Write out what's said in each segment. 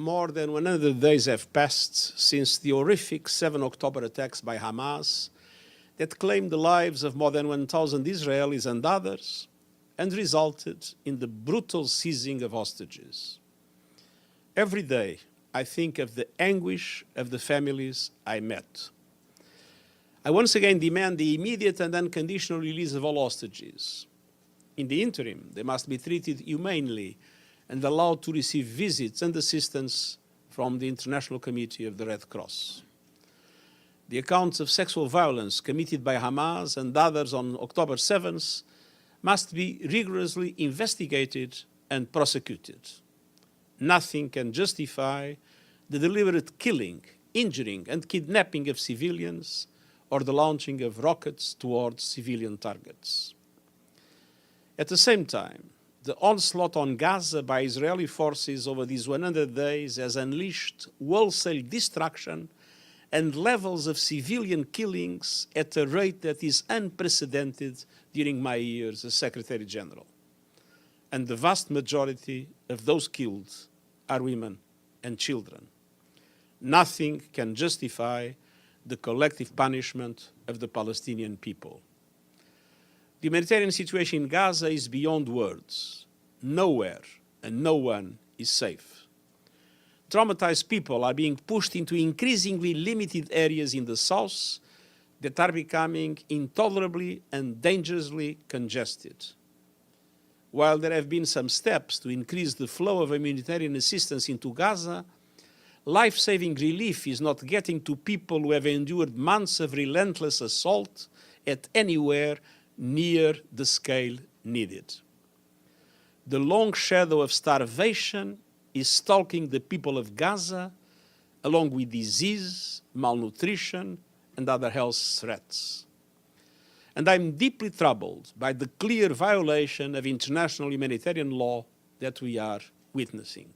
more than 100 days have passed since the horrific 7 October attacks by Hamas that claimed the lives of more than 1,000 Israelis and others and resulted in the brutal seizing of hostages. Every day, I think of the anguish of the families I met. I once again demand the immediate and unconditional release of all hostages. In the interim, they must be treated humanely and allowed to receive visits and assistance from the International Committee of the Red Cross. The accounts of sexual violence committed by Hamas and others on October 7th must be rigorously investigated and prosecuted. Nothing can justify the deliberate killing, injuring, and kidnapping of civilians or the launching of rockets towards civilian targets. At the same time, the onslaught on Gaza by Israeli forces over these 100 days has unleashed wholesale destruction and levels of civilian killings at a rate that is unprecedented during my years as Secretary General. And the vast majority of those killed are women and children. Nothing can justify the collective punishment of the Palestinian people. The humanitarian situation in Gaza is beyond words. Nowhere and no one is safe. Traumatized people are being pushed into increasingly limited areas in the south that are becoming intolerably and dangerously congested. While there have been some steps to increase the flow of humanitarian assistance into Gaza, life-saving relief is not getting to people who have endured months of relentless assault at anywhere near the scale needed. The long shadow of starvation is stalking the people of Gaza, along with disease, malnutrition, and other health threats. And I'm deeply troubled by the clear violation of international humanitarian law that we are witnessing.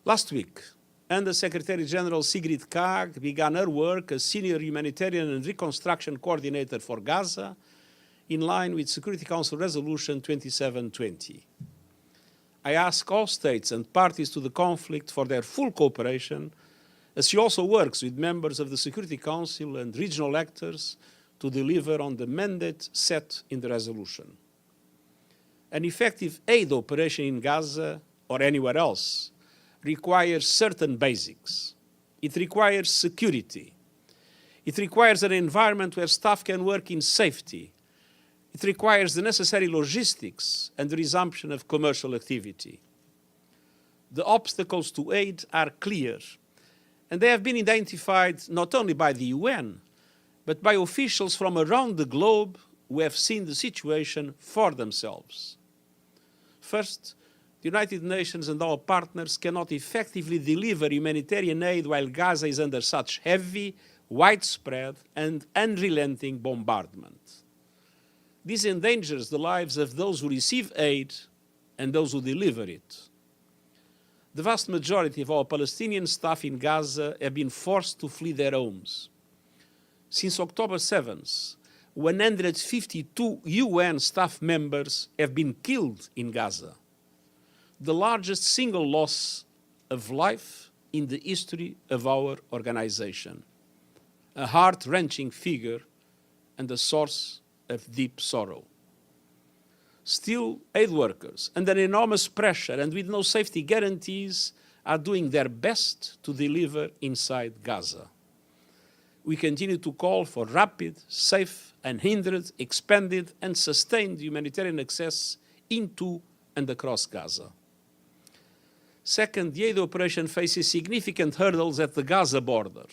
Last week, Under Secretary General Sigrid Kaag began her work as Senior Humanitarian and Reconstruction Coordinator for Gaza, in line with Security Council Resolution 2720. I ask all states and parties to the conflict for their full cooperation, as she also works with members of the Security Council and regional actors to deliver on the mandate set in the resolution. An effective aid operation in Gaza or anywhere else requires certain basics. It requires security. It requires an environment where staff can work in safety. It requires the necessary logistics and the resumption of commercial activity. The obstacles to aid are clear, and they have been identified not only by the UN, but by officials from around the globe who have seen the situation for themselves. First, the United Nations and all partners cannot effectively deliver humanitarian aid while Gaza is under such heavy, widespread, and unrelenting bombardment. This endangers the lives of those who receive aid and those who deliver it. The vast majority of our Palestinian staff in Gaza have been forced to flee their homes. Since October 7th, 152 UN staff members have been killed in Gaza, the largest single loss of life in the history of our organization, a heart-wrenching figure and a source of deep sorrow. Still, aid workers, under enormous pressure and with no safety guarantees, are doing their best to deliver inside Gaza. We continue to call for rapid, safe, unhindered, expanded, and sustained humanitarian access into and across Gaza. Second, the aid operation faces significant hurdles at the Gaza border.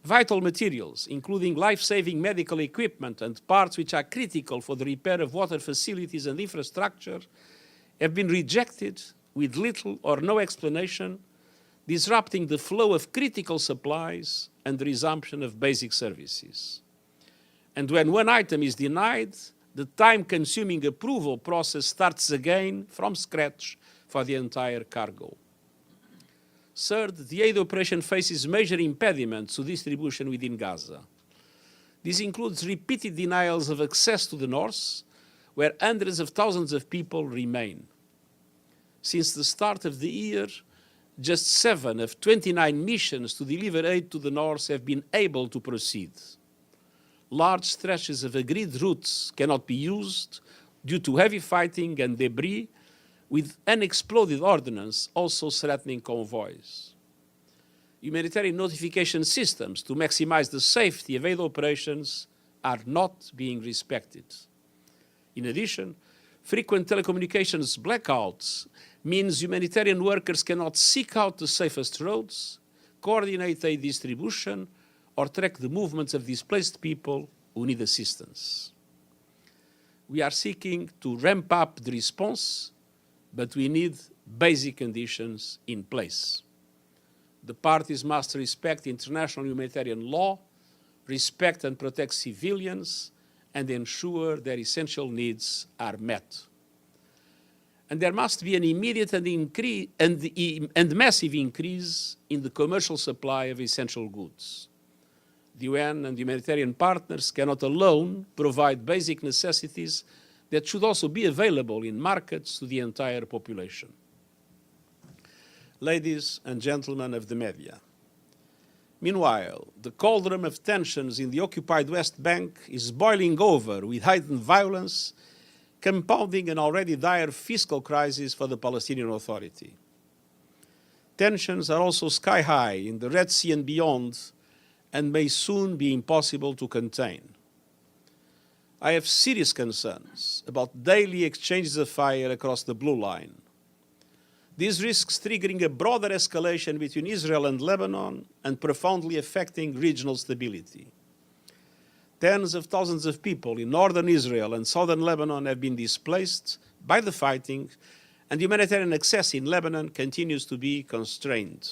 Vital materials, including life-saving medical equipment and parts which are critical for the repair of water facilities and infrastructure, have been rejected with little or no explanation, disrupting the flow of critical supplies and the resumption of basic services. And when one item is denied, the time-consuming approval process starts again from scratch for the entire cargo. Third, the aid operation faces major impediments to distribution within Gaza. This includes repeated denials of access to the north, where hundreds of thousands of people remain. Since the start of the year, just 7 of 29 missions to deliver aid to the north have been able to proceed. Large stretches of agreed routes cannot be used due to heavy fighting and debris, with unexploded ordnance also threatening convoys. Humanitarian notification systems to maximize the safety of aid operations are not being respected. In addition, frequent telecommunications blackouts means humanitarian workers cannot seek out the safest roads, coordinate aid distribution, or track the movements of displaced people who need assistance. We are seeking to ramp up the response, but we need basic conditions in place. The parties must respect international humanitarian law, respect and protect civilians, and ensure their essential needs are met. And there must be an immediate and massive increase in the commercial supply of essential goods. The UN and humanitarian partners cannot alone provide basic necessities that should also be available in markets to the entire population. Ladies and gentlemen of the media, meanwhile, the cauldron of tensions in the occupied West Bank is boiling over with heightened violence, compounding an already dire fiscal crisis for the Palestinian Authority. Tensions are also sky high in the Red Sea and beyond, and may soon be impossible to contain. I have serious concerns about daily exchanges of fire across the blue line. This risks triggering a broader escalation between Israel and Lebanon and profoundly affecting regional stability. Tens of thousands of people in northern Israel and southern Lebanon have been displaced by the fighting, and humanitarian access in Lebanon continues to be constrained.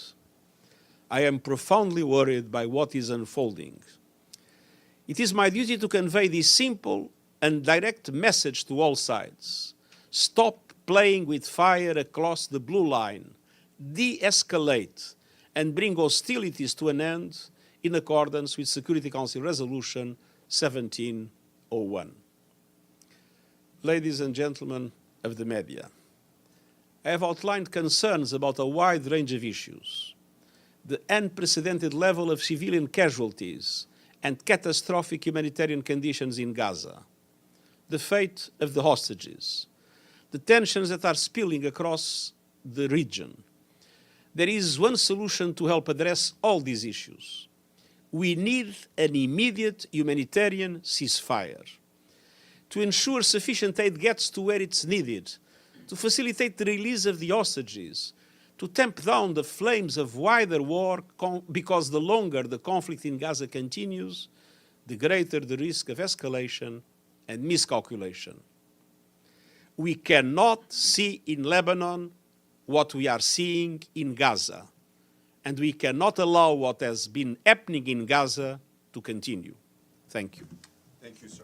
I am profoundly worried by what is unfolding. It is my duty to convey this simple and direct message to all sides. Stop playing with fire across the blue line, de-escalate, and bring hostilities to an end in accordance with Security Council Resolution 1701. Ladies and gentlemen of the media, I have outlined concerns about a wide range of issues. The unprecedented level of civilian casualties and catastrophic humanitarian conditions in Gaza, the fate of the hostages, the tensions that are spilling across the region. There is one solution to help address all these issues. We need an immediate humanitarian ceasefire to ensure sufficient aid gets to where it's needed, to facilitate the release of the hostages, to tamp down the flames of wider war, because the longer the conflict in Gaza continues, the greater the risk of escalation and miscalculation. We cannot see in Lebanon what we are seeing in Gaza, and we cannot allow what has been happening in Gaza to continue. Thank you. Thank you, sir.